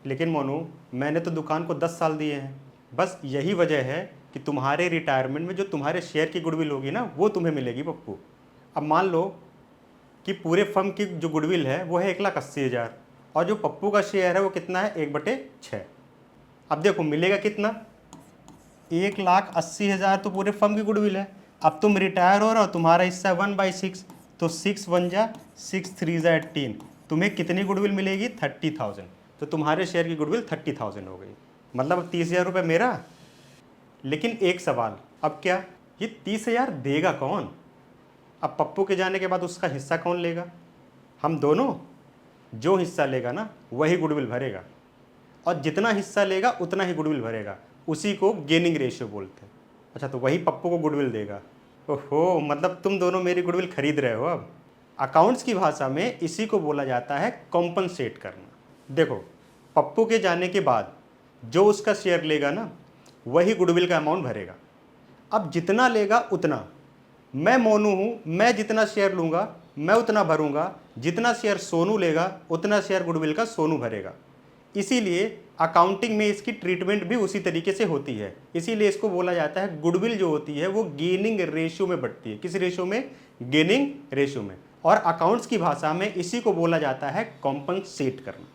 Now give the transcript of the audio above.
लेकिन मोनू, मैंने तो दुकान को 10 साल दिए हैं। बस यही वजह है कि तुम्हारे रिटायरमेंट में जो तुम्हारे शेयर की गुडविल होगी ना, वो तुम्हें मिलेगी पप्पू। अब मान लो कि पूरे फर्म की जो गुडविल है वो है 1,80,000 और जो पप्पू का शेयर है वो कितना है, 1/6। अब देखो मिलेगा कितना, 1,80,000 तो पूरे फर्म की गुडविल है। अब तुम रिटायर हो रहे हो, तुम्हारा हिस्सा 1/6, तो 6 1 जा 6 3 जा 18, तुम्हें कितनी गुडविल मिलेगी, 30,000। तो तुम्हारे शेयर की गुडविल 30,000 हो गई। मतलब अब 30,000 रुपये मेरा। लेकिन एक सवाल, अब क्या, ये 30,000 देगा कौन? अब पप्पू के जाने के बाद उसका हिस्सा कौन लेगा? हम दोनों। जो हिस्सा लेगा ना वही गुडविल भरेगा, और जितना हिस्सा लेगा उतना ही गुडविल भरेगा। उसी को गेनिंग रेशियो बोलते हैं। अच्छा, तो वही पप्पू को गुडविल देगा। ओहो, मतलब तुम दोनों मेरी गुडविल खरीद रहे हो। अब अकाउंट्स की भाषा में इसी को बोला जाता है कॉम्पनसेट करना। देखो, पप्पू के जाने के बाद जो उसका शेयर लेगा ना वही गुडविल का अमाउंट भरेगा। अब जितना लेगा उतना, मैं मोनू हूँ, मैं जितना शेयर लूँगा मैं उतना भरूँगा। जितना शेयर सोनू लेगा उतना शेयर गुडविल का सोनू भरेगा। इसीलिए अकाउंटिंग में इसकी ट्रीटमेंट भी उसी तरीके से होती है। इसीलिए इसको बोला जाता है गुडविल जो होती है वो गेनिंग रेशियो में बढ़ती है। किस रेशियो में? गेनिंग रेशियो में। और अकाउंट्स की भाषा में इसी को बोला जाता है कॉम्पनसेट करना।